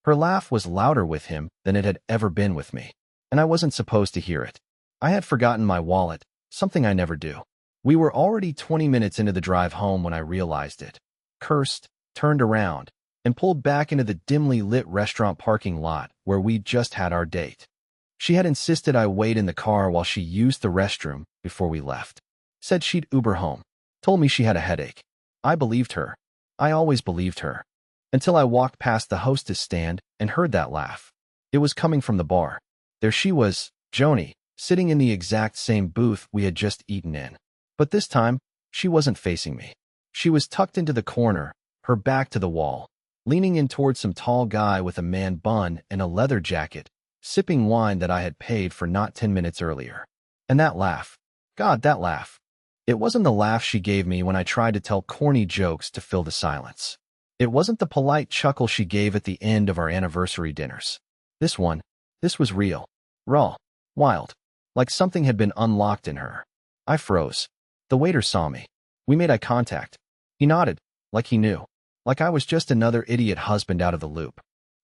Her laugh was louder with him than it had ever been with me, and I wasn't supposed to hear it. I had forgotten my wallet, something I never do. We were already 20 minutes into the drive home when I realized it. Cursed, turned around, and pulled back into the dimly lit restaurant parking lot where we'd just had our date. She had insisted I wait in the car while she used the restroom before we left. Said she'd Uber home. Told me she had a headache. I believed her. I always believed her. Until I walked past the hostess stand and heard that laugh. It was coming from the bar. There she was, Joni, sitting in the exact same booth we had just eaten in. But this time, she wasn't facing me. She was tucked into the corner, her back to the wall, leaning in towards some tall guy with a man bun and a leather jacket, sipping wine that I had paid for not 10 minutes earlier. And that laugh. God, that laugh. It wasn't the laugh she gave me when I tried to tell corny jokes to fill the silence. It wasn't the polite chuckle she gave at the end of our anniversary dinners. This was real. Raw. Wild. Like something had been unlocked in her. I froze. The waiter saw me. We made eye contact. He nodded, like he knew. Like I was just another idiot husband out of the loop.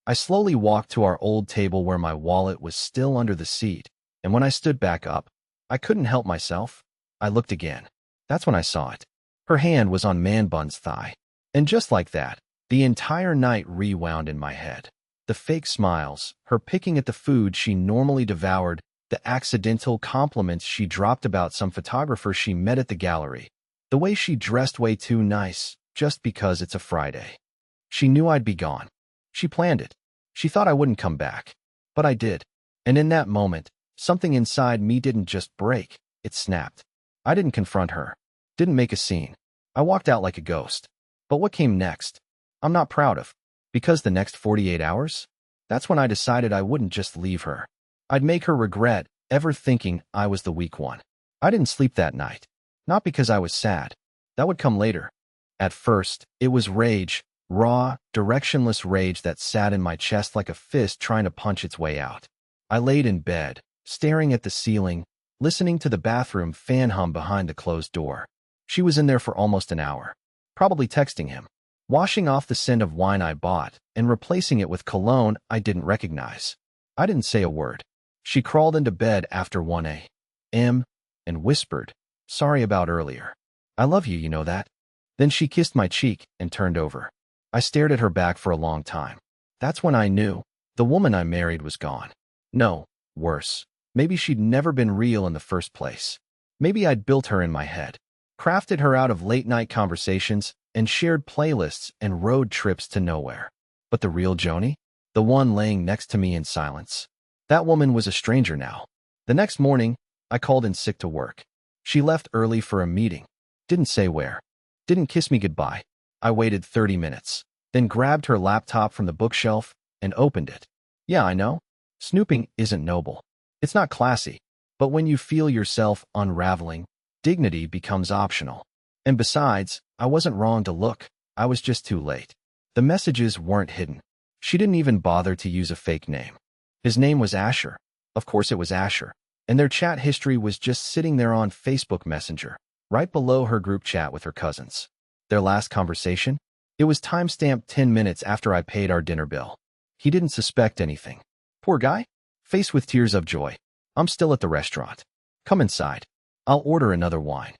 I slowly walked to our old table where my wallet was still under the seat, and when I stood back up, I couldn't help myself. I looked again. That's when I saw it. Her hand was on Man Bun's thigh. And just like that, the entire night rewound in my head. The fake smiles, her picking at the food she normally devoured, the accidental compliments she dropped about some photographer she met at the gallery, the way she dressed way too nice, just because it's a Friday. She knew I'd be gone. She planned it. She thought I wouldn't come back. But I did. And in that moment, something inside me didn't just break, it snapped. I didn't confront her. Didn't make a scene. I walked out like a ghost. But what came next? I'm not proud of. Because the next 48 hours? That's when I decided I wouldn't just leave her. I'd make her regret ever thinking I was the weak one. I didn't sleep that night. Not because I was sad. That would come later. At first, it was rage, raw, directionless rage that sat in my chest like a fist trying to punch its way out. I laid in bed, staring at the ceiling, listening to the bathroom fan hum behind the closed door. She was in there for almost an hour. Probably texting him. Washing off the scent of wine I bought and replacing it with cologne I didn't recognize. I didn't say a word. She crawled into bed after 1 a.m. and whispered, "Sorry about earlier. I love you, you know that." Then she kissed my cheek and turned over. I stared at her back for a long time. That's when I knew the woman I married was gone. No, worse. Maybe she'd never been real in the first place. Maybe I'd built her in my head, crafted her out of late-night conversations and shared playlists and road trips to nowhere. But the real Joni? The one laying next to me in silence. That woman was a stranger now. The next morning, I called in sick to work. She left early for a meeting. Didn't say where. Didn't kiss me goodbye. I waited 30 minutes, then grabbed her laptop from the bookshelf and opened it. Yeah, I know. Snooping isn't noble. It's not classy. But when you feel yourself unraveling, dignity becomes optional. And besides, I wasn't wrong to look. I was just too late. The messages weren't hidden. She didn't even bother to use a fake name. His name was Asher. Of course it was Asher. And their chat history was just sitting there on Facebook Messenger, right below her group chat with her cousins. Their last conversation? It was timestamped 10 minutes after I paid our dinner bill. He didn't suspect anything. Poor guy? Faced with tears of joy. I'm still at the restaurant. Come inside. I'll order another wine.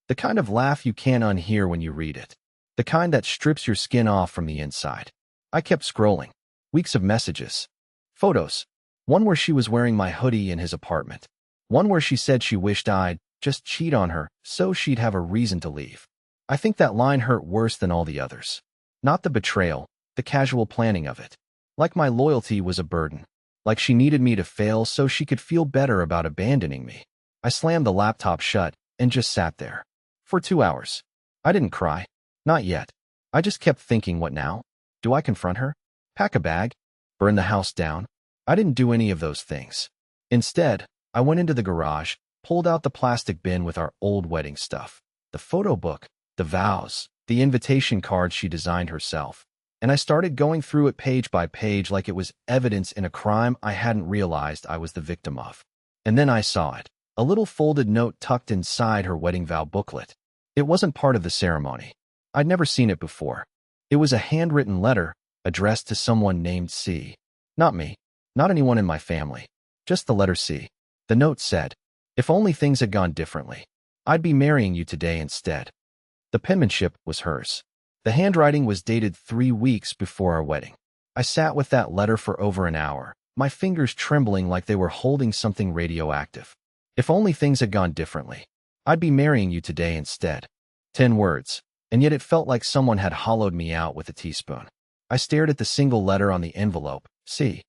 The kind of laugh you can't unhear when you read it. The kind that strips your skin off from the inside. I kept scrolling. Weeks of messages. Photos. One where she was wearing my hoodie in his apartment. One where she said she wished I'd just cheat on her so she'd have a reason to leave. I think that line hurt worse than all the others. Not the betrayal, the casual planning of it. Like my loyalty was a burden. Like she needed me to fail so she could feel better about abandoning me. I slammed the laptop shut and just sat there. For 2 hours. I didn't cry. Not yet. I just kept thinking, what now? Do I confront her? Pack a bag? Burn the house down? I didn't do any of those things. Instead, I went into the garage, pulled out the plastic bin with our old wedding stuff, the photo book, the vows, the invitation card she designed herself, and I started going through it page by page like it was evidence in a crime I hadn't realized I was the victim of. And then I saw it, a little folded note tucked inside her wedding vow booklet. It wasn't part of the ceremony. I'd never seen it before. It was a handwritten letter, addressed to someone named C. Not me. Not anyone in my family. Just the letter C. The note said, "If only things had gone differently, I'd be marrying you today instead." The penmanship was hers. The handwriting was dated 3 weeks before our wedding. I sat with that letter for over an hour, my fingers trembling like they were holding something radioactive. If only things had gone differently, I'd be marrying you today instead. 10 words, and yet it felt like someone had hollowed me out with a teaspoon. I stared at the single letter on the envelope, C,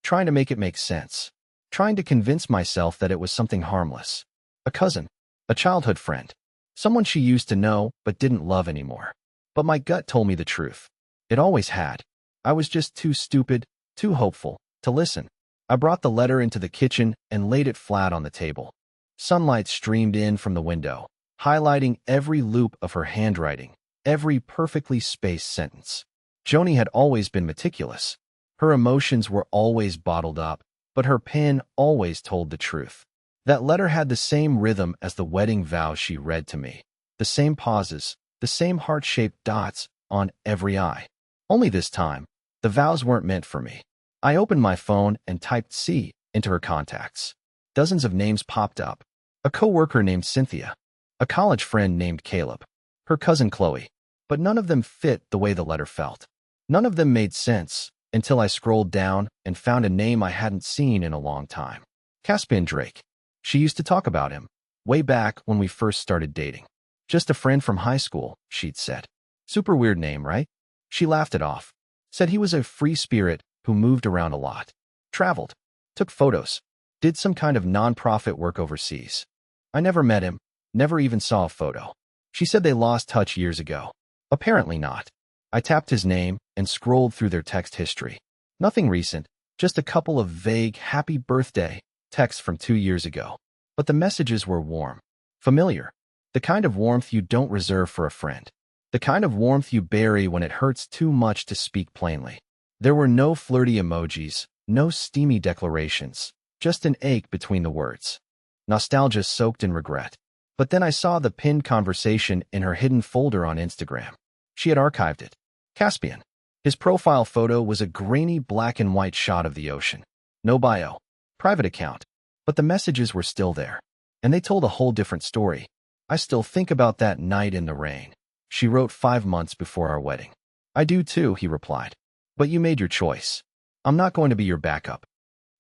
trying to make it make sense, trying to convince myself that it was something harmless. A cousin, a childhood friend, someone she used to know but didn't love anymore. But my gut told me the truth. It always had. I was just too stupid, too hopeful, to listen. I brought the letter into the kitchen and laid it flat on the table. Sunlight streamed in from the window, highlighting every loop of her handwriting, every perfectly spaced sentence. Joni had always been meticulous. Her emotions were always bottled up, but her pen always told the truth. That letter had the same rhythm as the wedding vows she read to me, the same pauses, the same heart-shaped dots on every I. Only this time, the vows weren't meant for me. I opened my phone and typed C into her contacts. Dozens of names popped up. A coworker named Cynthia, a college friend named Caleb, her cousin Chloe, but none of them fit the way the letter felt. None of them made sense until I scrolled down and found a name I hadn't seen in a long time. Caspian Drake. She used to talk about him, way back when we first started dating. Just a friend from high school, she'd said. Super weird name, right? She laughed it off, said he was a free spirit who moved around a lot, traveled, took photos, did some kind of non-profit work overseas. I never met him, never even saw a photo. She said they lost touch years ago. Apparently not. I tapped his name and scrolled through their text history. Nothing recent, just a couple of vague happy birthday texts from 2 years ago. But the messages were warm, familiar, the kind of warmth you don't reserve for a friend, the kind of warmth you bury when it hurts too much to speak plainly. There were no flirty emojis, no steamy declarations, just an ache between the words. Nostalgia soaked in regret. But then I saw the pinned conversation in her hidden folder on Instagram. She had archived it. Caspian. His profile photo was a grainy black and white shot of the ocean. No bio. Private account. But the messages were still there. And they told a whole different story. I still think about that night in the rain. She wrote 5 months before our wedding. I do too, he replied. But you made your choice. I'm not going to be your backup.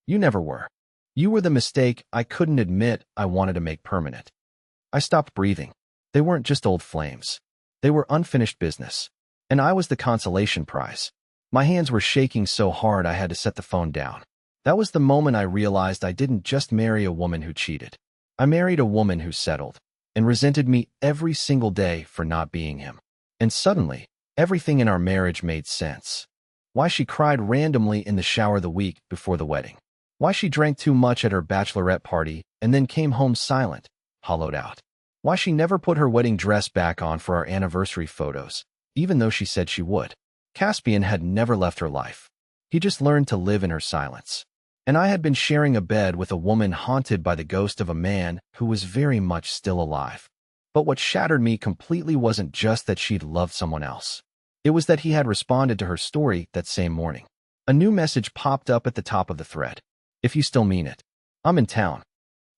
You never were. You were the mistake I couldn't admit I wanted to make permanent. I stopped breathing. They weren't just old flames. They were unfinished business. And I was the consolation prize. My hands were shaking so hard I had to set the phone down. That was the moment I realized I didn't just marry a woman who cheated. I married a woman who settled and resented me every single day for not being him. And suddenly, everything in our marriage made sense. Why she cried randomly in the shower the week before the wedding. Why she drank too much at her bachelorette party and then came home silent, hollowed out. Why she never put her wedding dress back on for our anniversary photos, even though she said she would. Caspian had never left her life. He just learned to live in her silence. And I had been sharing a bed with a woman haunted by the ghost of a man who was very much still alive. But what shattered me completely wasn't just that she'd loved someone else. It was that he had responded to her story that same morning. A new message popped up at the top of the thread. If you still mean it. I'm in town.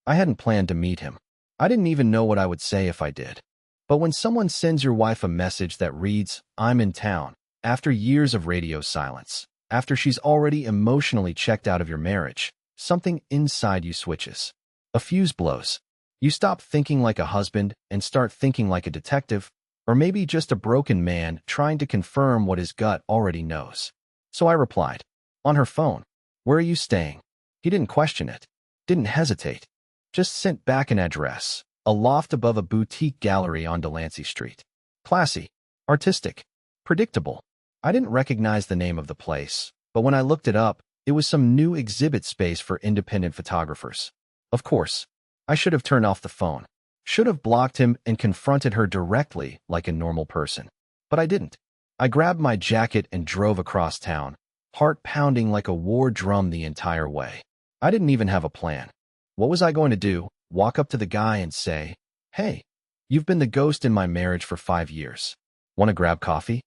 I hadn't planned to meet him. I didn't even know what I would say if I did. But when someone sends your wife a message that reads, I'm in town, after years of radio silence, after she's already emotionally checked out of your marriage, something inside you switches. A fuse blows. You stop thinking like a husband and start thinking like a detective, or maybe just a broken man trying to confirm what his gut already knows. So I replied, on her phone, where are you staying? He didn't question it, didn't hesitate, just sent back an address, a loft above a boutique gallery on Delancey Street. Classy, artistic, predictable. I didn't recognize the name of the place, but when I looked it up, it was some new exhibit space for independent photographers. Of course, I should have turned off the phone, should have blocked him and confronted her directly like a normal person. But I didn't. I grabbed my jacket and drove across town, heart pounding like a war drum the entire way. I didn't even have a plan. What was I going to do? Walk up to the guy and say, hey, you've been the ghost in my marriage for 5 years. Want to grab coffee?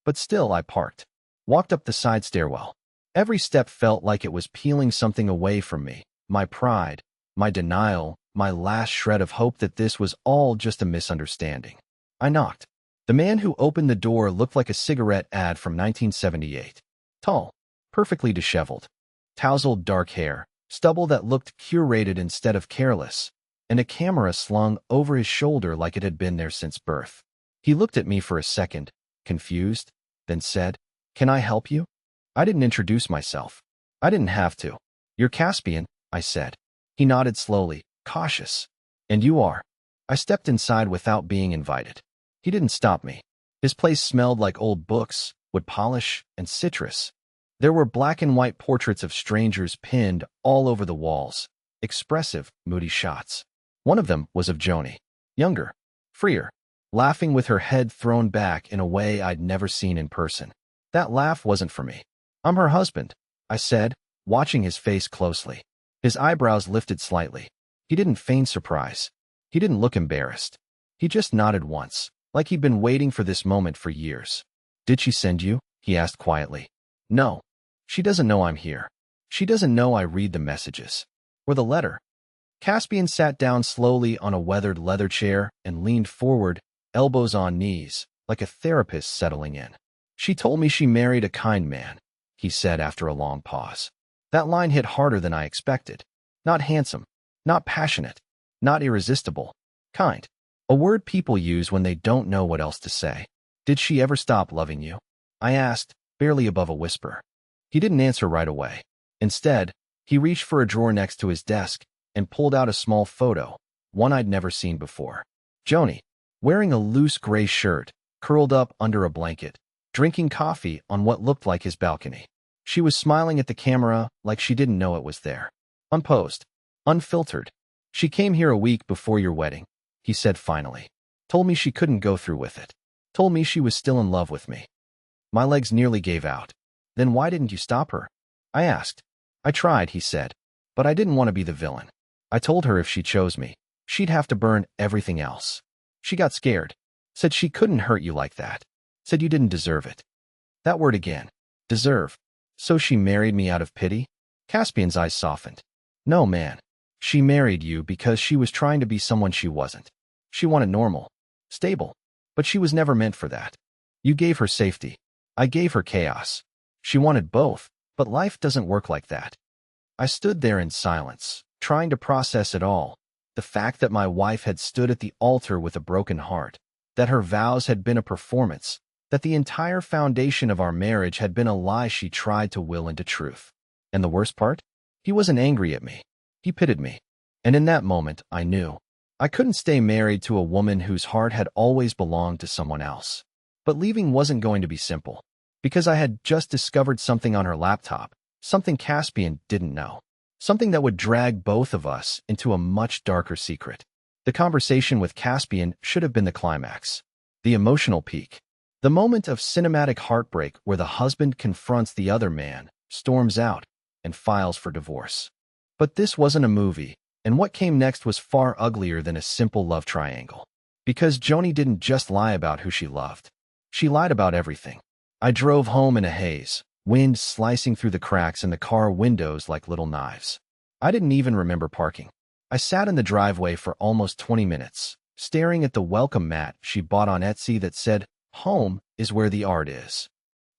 But still, I parked. walked up the side stairwell. Every step felt like it was peeling something away from me, my pride, my denial, my last shred of hope that this was all just a misunderstanding. I knocked. The man who opened the door looked like a cigarette ad from 1978. Tall, perfectly disheveled, tousled dark hair, stubble that looked curated instead of careless, and a camera slung over his shoulder like it had been there since birth. He looked at me for a second, confused, then said, "Can I help you?" I didn't introduce myself. I didn't have to. "You're Caspian," I said. He nodded slowly, cautious. "And you are?" I stepped inside without being invited. He didn't stop me. His place smelled like old books, wood polish, and citrus. There were black and white portraits of strangers pinned all over the walls, expressive, moody shots. One of them was of Joni, younger, freer, laughing with her head thrown back in a way I'd never seen in person. That laugh wasn't for me. "I'm her husband," I said, watching his face closely. His eyebrows lifted slightly. He didn't feign surprise. He didn't look embarrassed. He just nodded once, like he'd been waiting for this moment for years. "Did she send you?" he asked quietly. "No. She doesn't know I'm here. She doesn't know I read the messages. Or the letter." Caspian sat down slowly on a weathered leather chair and leaned forward, elbows on knees, like a therapist settling in. "She told me she married a kind man," he said after a long pause. That line hit harder than I expected. Not handsome, not passionate, not irresistible. Kind. A word people use when they don't know what else to say. "Did she ever stop loving you?" I asked, barely above a whisper. He didn't answer right away. Instead, he reached for a drawer next to his desk and pulled out a small photo, one I'd never seen before. Joni, wearing a loose gray shirt, curled up under a blanket, drinking coffee on what looked like his balcony. She was smiling at the camera like she didn't know it was there. Unposed, unfiltered. "She came here a week before your wedding," he said finally. "Told me she couldn't go through with it. Told me she was still in love with me." My legs nearly gave out. "Then why didn't you stop her?" I asked. "I tried," he said, "but I didn't want to be the villain. I told her if she chose me, she'd have to burn everything else. She got scared. Said she couldn't hurt you like that. Said you didn't deserve it." That word again. Deserve. "So she married me out of pity?" Caspian's eyes softened. "No, man. She married you because she was trying to be someone she wasn't. She wanted normal, stable, but she was never meant for that. You gave her safety. I gave her chaos. She wanted both, but life doesn't work like that." I stood there in silence, trying to process it all. The fact that my wife had stood at the altar with a broken heart, that her vows had been a performance, that the entire foundation of our marriage had been a lie she tried to will into truth. And the worst part? He wasn't angry at me. He pitied me. And in that moment, I knew. I couldn't stay married to a woman whose heart had always belonged to someone else. But leaving wasn't going to be simple, because I had just discovered something on her laptop, something Caspian didn't know, something that would drag both of us into a much darker secret. The conversation with Caspian should have been the climax, the emotional peak. The moment of cinematic heartbreak where the husband confronts the other man, storms out, and files for divorce. But this wasn't a movie, and what came next was far uglier than a simple love triangle. Because Joni didn't just lie about who she loved. She lied about everything. I drove home in a haze, wind slicing through the cracks in the car windows like little knives. I didn't even remember parking. I sat in the driveway for almost 20 minutes, staring at the welcome mat she bought on Etsy that said, "Home is where the art is."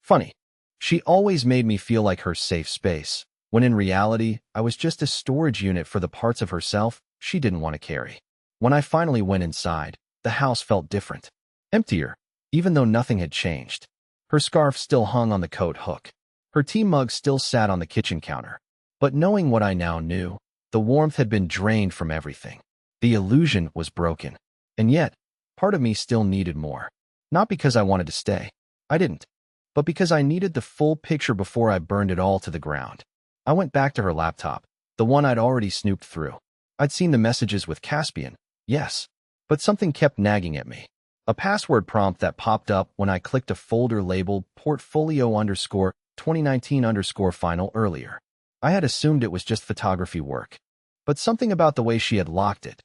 Funny. She always made me feel like her safe space, when in reality, I was just a storage unit for the parts of herself she didn't want to carry. When I finally went inside, the house felt different. Emptier, even though nothing had changed. Her scarf still hung on the coat hook. Her tea mug still sat on the kitchen counter. But knowing what I now knew, the warmth had been drained from everything. The illusion was broken. And yet, part of me still needed more. Not because I wanted to stay. I didn't. But because I needed the full picture before I burned it all to the ground. I went back to her laptop, the one I'd already snooped through. I'd seen the messages with Caspian, yes. But something kept nagging at me. A password prompt that popped up when I clicked a folder labeled portfolio_2019_final earlier. I had assumed it was just photography work. But something about the way she had locked it,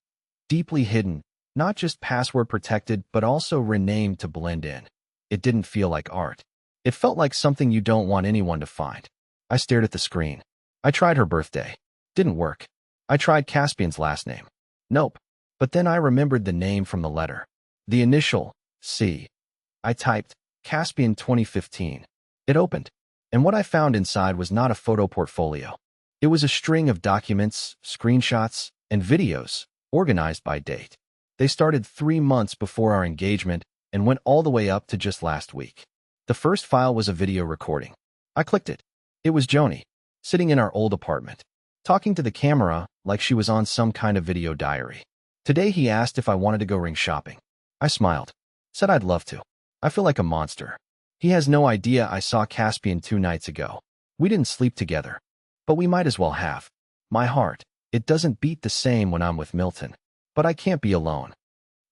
deeply hidden, not just password protected, but also renamed to blend in. It didn't feel like art. It felt like something you don't want anyone to find. I stared at the screen. I tried her birthday. Didn't work. I tried Caspian's last name. Nope. But then I remembered the name from the letter. The initial, C. I typed, Caspian 2015. It opened. And what I found inside was not a photo portfolio. It was a string of documents, screenshots, and videos, organized by date. They started 3 months before our engagement and went all the way up to just last week. The first file was a video recording. I clicked it. It was Joni, sitting in our old apartment, talking to the camera like she was on some kind of video diary. Today he asked if I wanted to go ring shopping. I smiled, said I'd love to. I feel like a monster. He has no idea I saw Caspian 2 nights ago. We didn't sleep together, but we might as well have. My heart, it doesn't beat the same when I'm with Milton, but I can't be alone.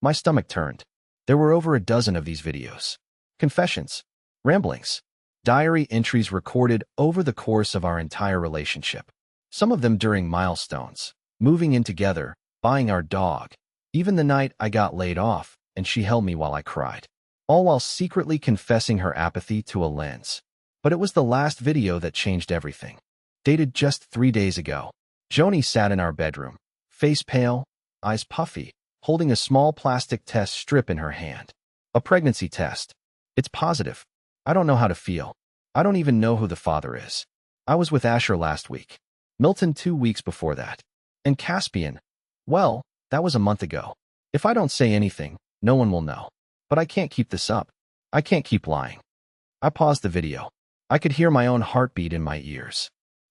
My stomach turned. There were over a dozen of these videos. Confessions, ramblings, diary entries recorded over the course of our entire relationship. Some of them during milestones, moving in together, buying our dog, even the night I got laid off and she held me while I cried, all while secretly confessing her apathy to a lens. But it was the last video that changed everything. Dated just 3 days ago. Joni sat in our bedroom, face pale, eyes puffy, holding a small plastic test strip in her hand. A pregnancy test. It's positive. I don't know how to feel. I don't even know who the father is. I was with Asher last week. Milton 2 weeks before that. And Caspian, well, that was a month ago. If I don't say anything, no one will know. But I can't keep this up. I can't keep lying. I paused the video. I could hear my own heartbeat in my ears.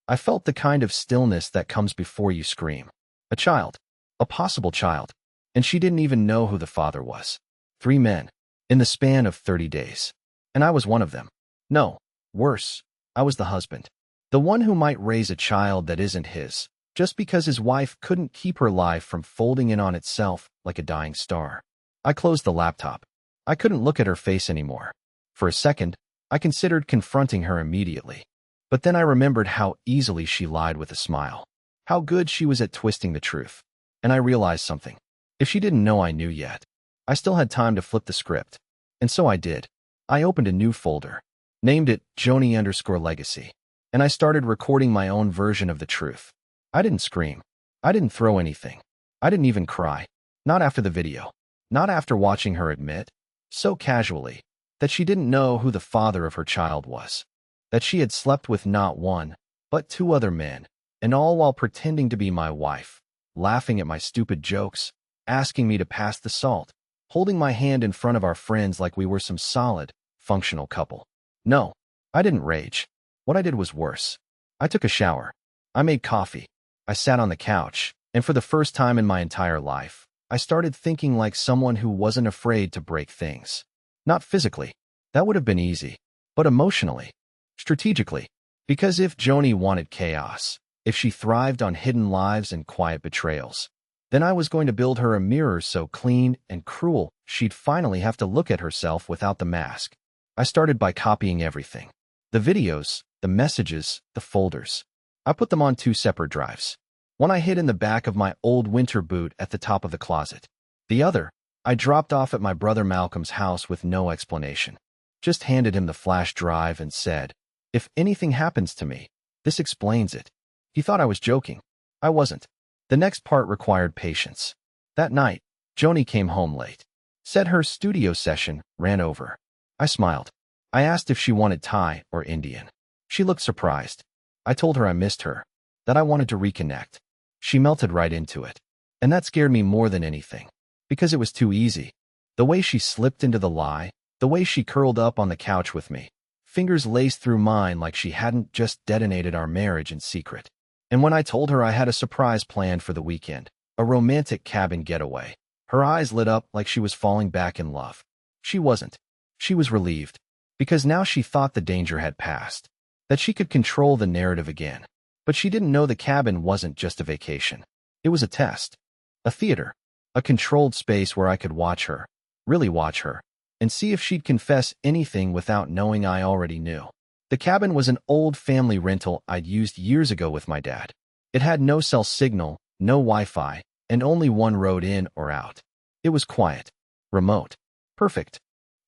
I felt the kind of stillness that comes before you scream. A child. A possible child. And she didn't even know who the father was. 3 men. In the span of 30 days. And I was one of them. No. Worse. I was the husband. The one who might raise a child that isn't his, just because his wife couldn't keep her life from folding in on itself like a dying star. I closed the laptop. I couldn't look at her face anymore. For a second, I considered confronting her immediately. But then I remembered how easily she lied with a smile. How good she was at twisting the truth. And I realized something. If she didn't know I knew yet, I still had time to flip the script. And so I did. I opened a new folder, named it Joni_Legacy, and I started recording my own version of the truth. I didn't scream. I didn't throw anything. I didn't even cry. Not after the video. Not after watching her admit, so casually, that she didn't know who the father of her child was. That she had slept with not one, but 2 other men, and all while pretending to be my wife, laughing at my stupid jokes, asking me to pass the salt, holding my hand in front of our friends like we were some solid, functional couple. No, I didn't rage. What I did was worse. I took a shower. I made coffee. I sat on the couch, and for the first time in my entire life, I started thinking like someone who wasn't afraid to break things. Not physically. That would have been easy. But emotionally. Strategically. Because if Joni wanted chaos, if she thrived on hidden lives and quiet betrayals, then I was going to build her a mirror so clean and cruel she'd finally have to look at herself without the mask. I started by copying everything. The videos, the messages, the folders. I put them on 2 separate drives. One I hid in the back of my old winter boot at the top of the closet. The other, I dropped off at my brother Malcolm's house with no explanation. Just handed him the flash drive and said, "If anything happens to me, this explains it." He thought I was joking. I wasn't. The next part required patience. That night, Joni came home late. Said her studio session ran over. I smiled. I asked if she wanted Thai or Indian. She looked surprised. I told her I missed her, that I wanted to reconnect. She melted right into it. And that scared me more than anything. Because it was too easy. The way she slipped into the lie, the way she curled up on the couch with me, fingers laced through mine like she hadn't just detonated our marriage in secret. And when I told her I had a surprise planned for the weekend, a romantic cabin getaway, her eyes lit up like she was falling back in love. She wasn't. She was relieved. Because now she thought the danger had passed. That she could control the narrative again. But she didn't know the cabin wasn't just a vacation. It was a test. A theater. A controlled space where I could watch her. Really watch her. And see if she'd confess anything without knowing I already knew. The cabin was an old family rental I'd used years ago with my dad. It had no cell signal, no Wi-Fi, and only one road in or out. It was quiet. Remote. Perfect.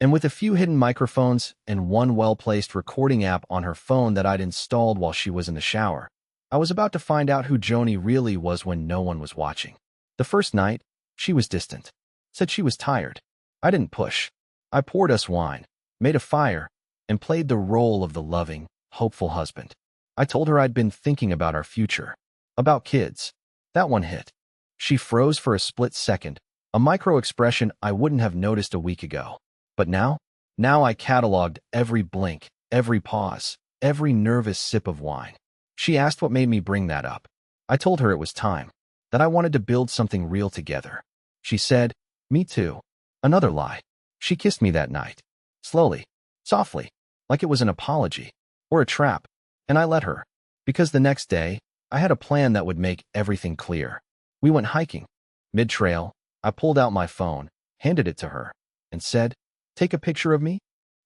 And with a few hidden microphones and one well-placed recording app on her phone that I'd installed while she was in the shower, I was about to find out who Joni really was when no one was watching. The first night, she was distant, said she was tired. I didn't push. I poured us wine, made a fire, and played the role of the loving, hopeful husband. I told her I'd been thinking about our future, about kids. That one hit. She froze for a split second, a micro-expression I wouldn't have noticed a week ago. But now I cataloged every blink, every pause, every nervous sip of wine. She asked what made me bring that up. I told her it was time, that I wanted to build something real together. She said, "Me too." Another lie. She kissed me that night. Slowly, softly, like it was an apology, or a trap, and I let her. Because the next day, I had a plan that would make everything clear. We went hiking. Mid-trail, I pulled out my phone, handed it to her, and said, "Take a picture of me?"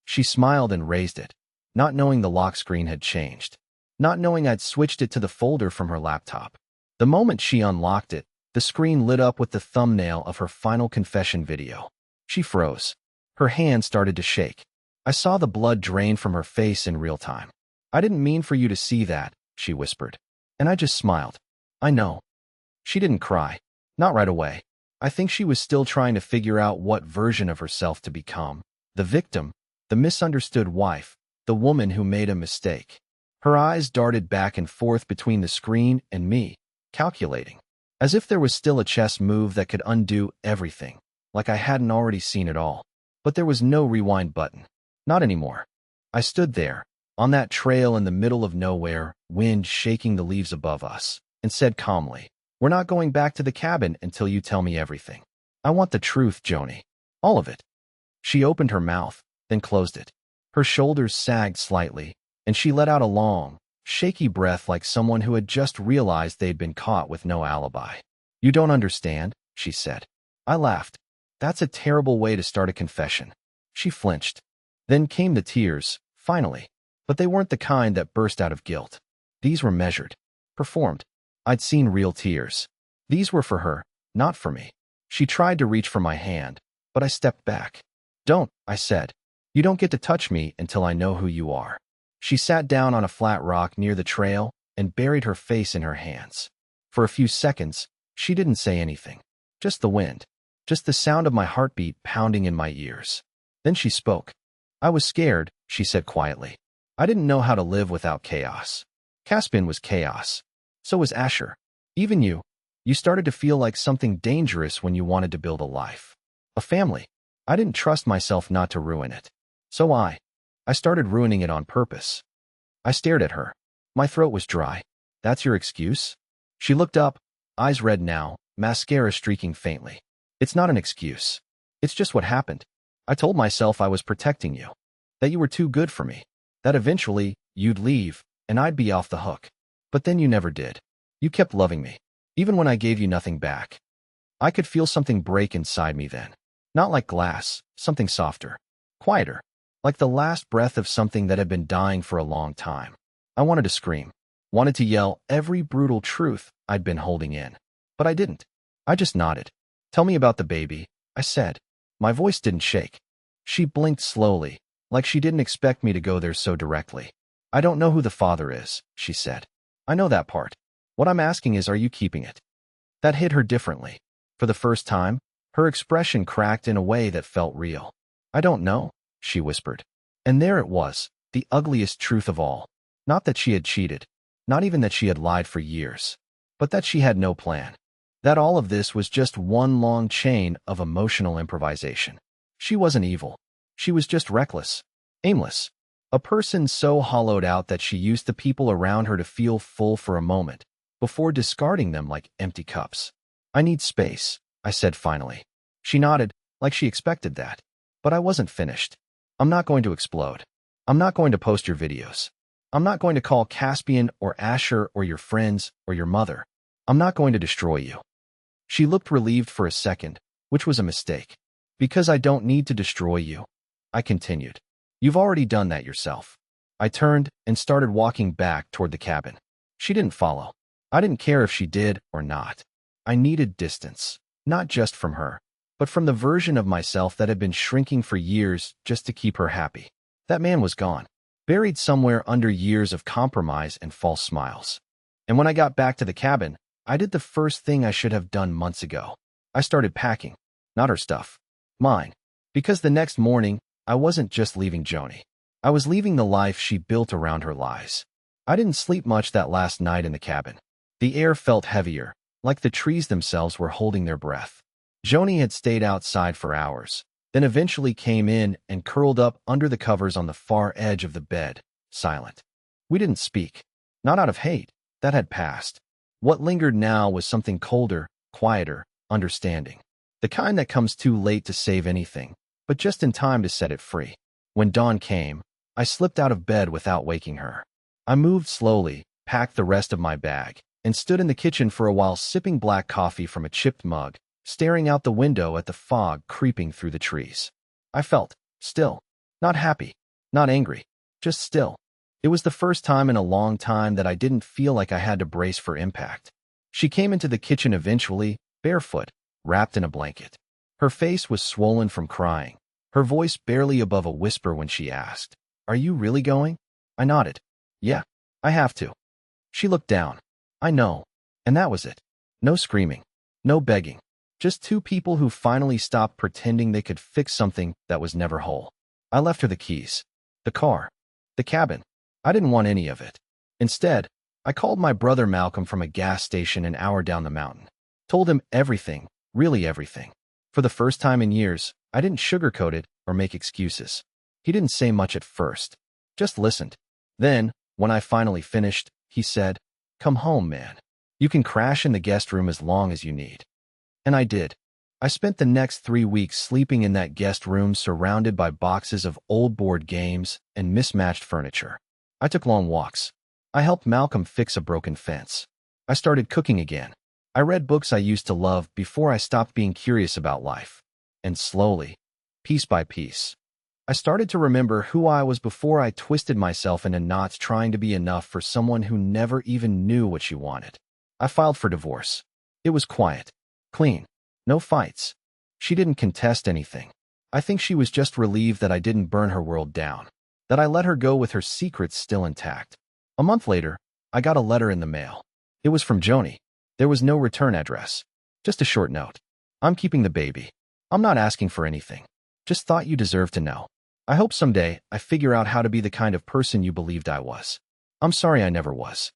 She smiled and raised it, not knowing the lock screen had changed, not knowing I'd switched it to the folder from her laptop. The moment she unlocked it, the screen lit up with the thumbnail of her final confession video. She froze. Her hand started to shake. I saw the blood drain from her face in real time. "I didn't mean for you to see that," she whispered. And I just smiled. "I know." She didn't cry. Not right away. I think she was still trying to figure out what version of herself to become. The victim, the misunderstood wife, the woman who made a mistake. Her eyes darted back and forth between the screen and me, calculating. As if there was still a chess move that could undo everything, like I hadn't already seen it all. But there was no rewind button. Not anymore. I stood there, on that trail in the middle of nowhere, wind shaking the leaves above us, and said calmly, "We're not going back to the cabin until you tell me everything. I want the truth, Joni. All of it." She opened her mouth, then closed it. Her shoulders sagged slightly, and she let out a long, shaky breath like someone who had just realized they'd been caught with no alibi. "You don't understand," she said. I laughed. "That's a terrible way to start a confession." She flinched. Then came the tears, finally. But they weren't the kind that burst out of guilt. These were measured, performed. I'd seen real tears. These were for her, not for me. She tried to reach for my hand, but I stepped back. "Don't," I said. "You don't get to touch me until I know who you are." She sat down on a flat rock near the trail and buried her face in her hands. For a few seconds, she didn't say anything. Just the wind. Just the sound of my heartbeat pounding in my ears. Then she spoke. "I was scared," she said quietly. "I didn't know how to live without chaos. Caspian was chaos. So was Asher. Even you. You started to feel like something dangerous when you wanted to build a life. A family. I didn't trust myself not to ruin it. So I started ruining it on purpose." I stared at her. My throat was dry. "That's your excuse?" She looked up, eyes red now, mascara streaking faintly. "It's not an excuse. It's just what happened. I told myself I was protecting you. That you were too good for me. That eventually, you'd leave, and I'd be off the hook. But then you never did. You kept loving me, even when I gave you nothing back." I could feel something break inside me then. Not like glass, something softer, quieter, like the last breath of something that had been dying for a long time. I wanted to scream, wanted to yell every brutal truth I'd been holding in. But I didn't. I just nodded. "Tell me about the baby," I said. My voice didn't shake. She blinked slowly, like she didn't expect me to go there so directly. "I don't know who the father is," she said. "I know that part. What I'm asking is, are you keeping it?" That hit her differently. For the first time, her expression cracked in a way that felt real. "I don't know," she whispered. And there it was, the ugliest truth of all. Not that she had cheated, not even that she had lied for years, but that she had no plan. That all of this was just one long chain of emotional improvisation. She wasn't evil. She was just reckless, aimless. A person so hollowed out that she used the people around her to feel full for a moment, before discarding them like empty cups. "I need space," I said finally. She nodded, like she expected that. But I wasn't finished. "I'm not going to explode. I'm not going to post your videos. I'm not going to call Caspian or Asher or your friends or your mother. I'm not going to destroy you." She looked relieved for a second, which was a mistake. "Because I don't need to destroy you," I continued. "You've already done that yourself." I turned and started walking back toward the cabin. She didn't follow. I didn't care if she did or not. I needed distance, not just from her, but from the version of myself that had been shrinking for years just to keep her happy. That man was gone, buried somewhere under years of compromise and false smiles. And when I got back to the cabin, I did the first thing I should have done months ago. I started packing. Not her stuff. Mine. Because the next morning, I wasn't just leaving Joni. I was leaving the life she built around her lies. I didn't sleep much that last night in the cabin. The air felt heavier, like the trees themselves were holding their breath. Joni had stayed outside for hours, then eventually came in and curled up under the covers on the far edge of the bed, silent. We didn't speak. Not out of hate. That had passed. What lingered now was something colder, quieter, understanding. The kind that comes too late to save anything, but just in time to set it free. When dawn came, I slipped out of bed without waking her. I moved slowly, packed the rest of my bag, and stood in the kitchen for a while sipping black coffee from a chipped mug, staring out the window at the fog creeping through the trees. I felt still. Not happy, not angry, just still. It was the first time in a long time that I didn't feel like I had to brace for impact. She came into the kitchen eventually, barefoot, wrapped in a blanket. Her face was swollen from crying, her voice barely above a whisper when she asked, "Are you really going?" I nodded. "Yeah, I have to." She looked down. "I know." And that was it. No screaming, no begging. Just two people who finally stopped pretending they could fix something that was never whole. I left her the keys, the car, the cabin. I didn't want any of it. Instead, I called my brother Malcolm from a gas station an hour down the mountain. Told him everything, really everything. For the first time in years, I didn't sugarcoat it or make excuses. He didn't say much at first, just listened. Then, when I finally finished, he said, "Come home, man. You can crash in the guest room as long as you need." And I did. I spent the next 3 weeks sleeping in that guest room surrounded by boxes of old board games and mismatched furniture. I took long walks. I helped Malcolm fix a broken fence. I started cooking again. I read books I used to love before I stopped being curious about life. And slowly, piece by piece, I started to remember who I was before I twisted myself into knots trying to be enough for someone who never even knew what she wanted. I filed for divorce. It was quiet, clean, no fights. She didn't contest anything. I think she was just relieved that I didn't burn her world down, that I let her go with her secrets still intact. A month later, I got a letter in the mail. It was from Joni. There was no return address. Just a short note. "I'm keeping the baby. I'm not asking for anything. Just thought you deserved to know. I hope someday I figure out how to be the kind of person you believed I was. I'm sorry I never was."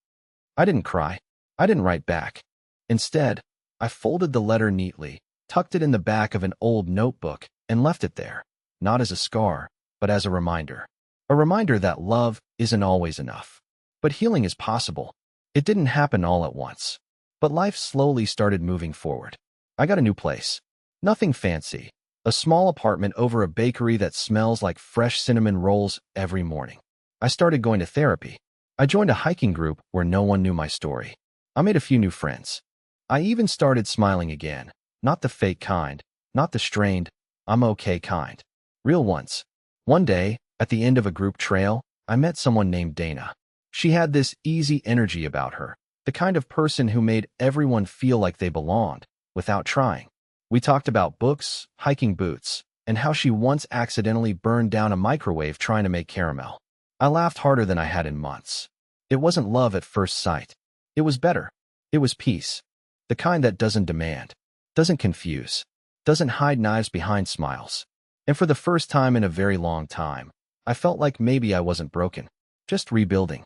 I didn't cry. I didn't write back. Instead, I folded the letter neatly, tucked it in the back of an old notebook, and left it there, not as a scar, but as a reminder. A reminder that love isn't always enough. But healing is possible. It didn't happen all at once. But life slowly started moving forward. I got a new place. Nothing fancy. A small apartment over a bakery that smells like fresh cinnamon rolls every morning. I started going to therapy. I joined a hiking group where no one knew my story. I made a few new friends. I even started smiling again. Not the fake kind, not the strained, "I'm okay" kind. Real ones. One day, at the end of a group trail, I met someone named Dana. She had this easy energy about her, the kind of person who made everyone feel like they belonged, without trying. We talked about books, hiking boots, and how she once accidentally burned down a microwave trying to make caramel. I laughed harder than I had in months. It wasn't love at first sight. It was better. It was peace. The kind that doesn't demand, doesn't confuse, doesn't hide knives behind smiles. And for the first time in a very long time, I felt like maybe I wasn't broken, just rebuilding.